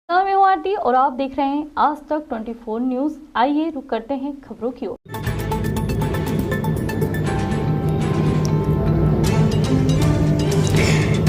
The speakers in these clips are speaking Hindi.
मैं हूं आरती और आप देख रहे हैं आज तक 24 न्यूज। आइए रुक करते हैं खबरों की ओर।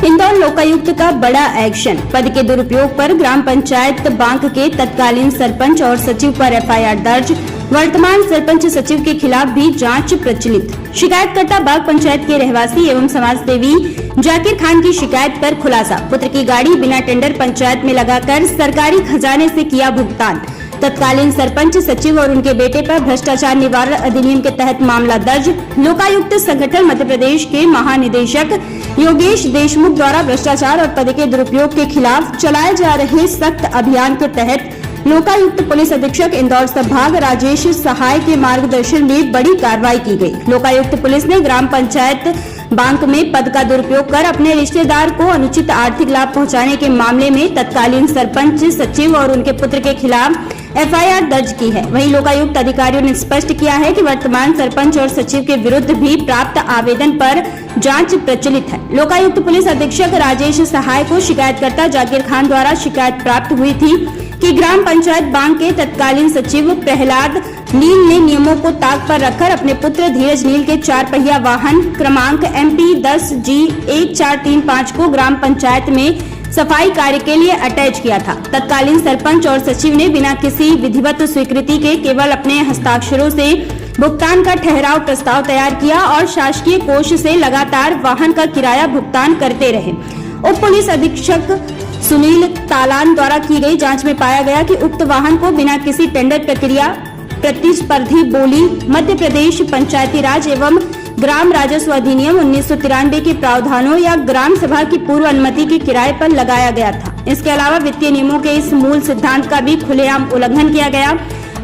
इंदौर लोकायुक्त का बड़ा एक्शन। पद के दुरुपयोग पर ग्राम पंचायत बांक के तत्कालीन सरपंच और सचिव पर एफआईआर दर्ज। वर्तमान सरपंच सचिव के खिलाफ भी जांच प्रचलित। शिकायतकर्ता बाग पंचायत के रहवासी एवं समाजसेवी जाकिर खान की शिकायत पर खुलासा। पुत्र की गाड़ी बिना टेंडर पंचायत में लगाकर सरकारी खजाने से किया भुगतान। तत्कालीन सरपंच सचिव और उनके बेटे पर भ्रष्टाचार निवारण अधिनियम के तहत मामला दर्ज। लोकायुक्त संगठन मध्य प्रदेश के महानिदेशक योगेश देशमुख द्वारा भ्रष्टाचार और पद के दुरुपयोग के खिलाफ चलाए जा रहे सख्त अभियान के तहत लोकायुक्त पुलिस अधीक्षक इंदौर संभाग राजेश सहाय के मार्गदर्शन में बड़ी कार्रवाई की गई। लोकायुक्त पुलिस ने ग्राम पंचायत बांक में पद का दुरुपयोग कर अपने रिश्तेदार को अनुचित आर्थिक लाभ पहुंचाने के मामले में तत्कालीन सरपंच सचिव और उनके पुत्र के खिलाफ एफआईआर दर्ज की है। वहीं लोकायुक्त अधिकारियों ने स्पष्ट किया है कि वर्तमान सरपंच और सचिव के विरुद्ध भी प्राप्त आवेदन पर जांच प्रचलित है। लोकायुक्त पुलिस अधीक्षक राजेश सहाय को शिकायतकर्ता जाकिर खान द्वारा शिकायत प्राप्त हुई थी कि ग्राम पंचायत बांक के तत्कालीन सचिव प्रहलाद नील ने नियमों को ताक पर रखकर अपने पुत्र धीरज नील के 4 पहिया वाहन क्रमांक MP 10G1435 को ग्राम पंचायत में सफाई कार्य के लिए अटैच किया था। तत्कालीन सरपंच और सचिव ने बिना किसी विधिवत स्वीकृति के केवल अपने हस्ताक्षरों से भुगतान का ठहराव प्रस्ताव तैयार किया और शासकीय कोष से लगातार वाहन का किराया भुगतान करते रहे। उप पुलिस अधीक्षक सुनील तालान द्वारा की गई जांच में पाया गया कि उक्त वाहन को बिना किसी टेंडर प्रक्रिया, प्रतिस्पर्धी बोली, मध्य प्रदेश पंचायती राज एवं ग्राम राजस्व अधिनियम 1993 के प्रावधानों या ग्राम सभा की पूर्व अनुमति के किराए पर लगाया गया था। इसके अलावा वित्तीय नियमों के इस मूल सिद्धांत का भी खुलेआम उल्लंघन किया गया।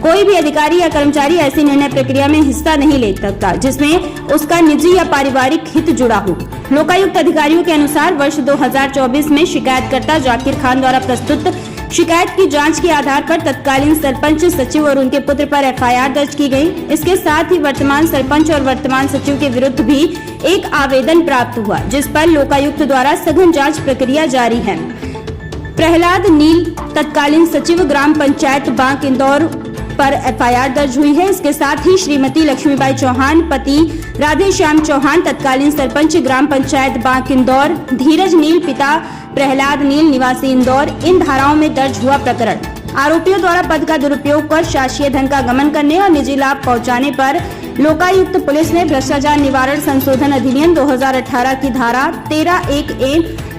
कोई भी अधिकारी या कर्मचारी ऐसी निर्णय प्रक्रिया में हिस्सा नहीं ले सकता जिसमें उसका निजी या पारिवारिक हित जुड़ा हो। लोकायुक्त अधिकारियों के अनुसार वर्ष 2024 में शिकायतकर्ता जाकिर खान द्वारा प्रस्तुत शिकायत की जांच के आधार पर तत्कालीन सरपंच सचिव और उनके पुत्र पर एफआईआर दर्ज की गई। इसके साथ ही वर्तमान सरपंच और वर्तमान सचिव के विरुद्ध भी एक आवेदन प्राप्त हुआ जिस पर लोकायुक्त द्वारा सघन जांच प्रक्रिया जारी है। प्रहलाद नील तत्कालीन सचिव ग्राम पंचायत बांक इंदौर पर एफआईआर दर्ज हुई है। इसके साथ ही श्रीमती लक्ष्मीबाई चौहान पति राधे श्याम चौहान तत्कालीन सरपंच ग्राम पंचायत बांक इंदौर, धीरज नील पिता प्रहलाद नील निवासी इंदौर, इन धाराओं में दर्ज हुआ प्रकरण। आरोपियों द्वारा पद का दुरुपयोग कर शासकीय धन का गमन करने और निजी लाभ पहुंचाने पर लोकायुक्त पुलिस ने भ्रष्टाचार निवारण संशोधन अधिनियम 2018 की धारा 13(1)(a),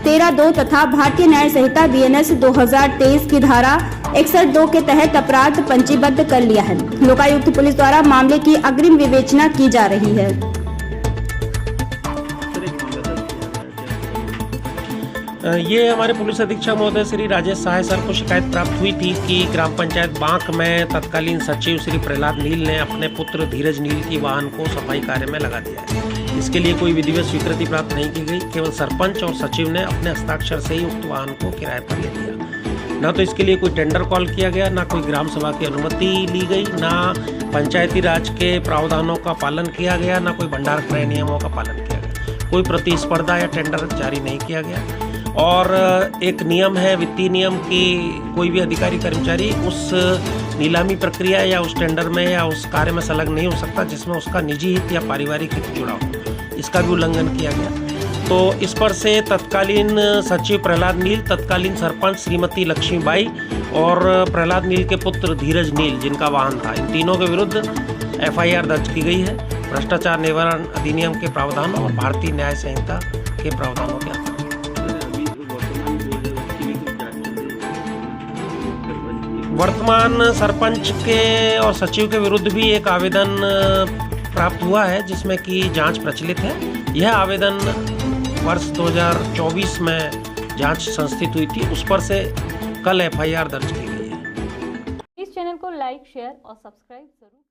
13(2) तथा भारतीय न्याय संहिता BNS 2023 की धारा 61(2) के तहत अपराध पंजीबद्ध कर लिया है। लोकायुक्त पुलिस द्वारा मामले की अग्रिम विवेचना की जा रही है। ये हमारे पुलिस अधीक्षक महोदय श्री राजेश सहाय सर को शिकायत प्राप्त हुई थी कि ग्राम पंचायत बांक में तत्कालीन सचिव श्री प्रहलाद नील ने अपने पुत्र धीरज नील की वाहन को सफाई कार्य में लगा दिया है। इसके लिए कोई विधिवत स्वीकृति प्राप्त नहीं की गई। केवल सरपंच और सचिव ने अपने हस्ताक्षर से ही उक्त वाहन को किराए पर ले लिया। न तो इसके लिए कोई टेंडर कॉल किया गया, ना कोई ग्राम सभा की अनुमति ली गई, ना पंचायती राज के प्रावधानों का पालन किया गया, ना कोई भंडार क्रय नियमों का पालन किया गया। कोई प्रतिस्पर्धा या टेंडर जारी नहीं किया गया। और एक नियम है वित्तीय नियम कि कोई भी अधिकारी कर्मचारी उस नीलामी प्रक्रिया या उस टेंडर में या उस कार्य में संलग्न नहीं हो सकता जिसमें उसका निजी हित या पारिवारिक हित जुड़ा हो। इसका भी उल्लंघन किया गया। तो इस पर से तत्कालीन सचिव प्रहलाद नील, तत्कालीन सरपंच श्रीमती लक्ष्मीबाई और प्रहलाद नील के पुत्र धीरज नील जिनका वाहन था, इन तीनों के विरुद्ध एफआईआर दर्ज की गई है भ्रष्टाचार निवारण अधिनियम के प्रावधानों और भारतीय न्याय संहिता के प्रावधानों के आधार। वर्तमान सरपंच के और सचिव के विरुद्ध भी एक आवेदन प्राप्त हुआ है जिसमें कि जांच प्रचलित है। यह आवेदन वर्ष 2024 में जांच संस्थित हुई थी, उस पर से कल एफआईआर दर्ज की गई है। इस चैनल को लाइक, शेयर और सब्सक्राइब जरूर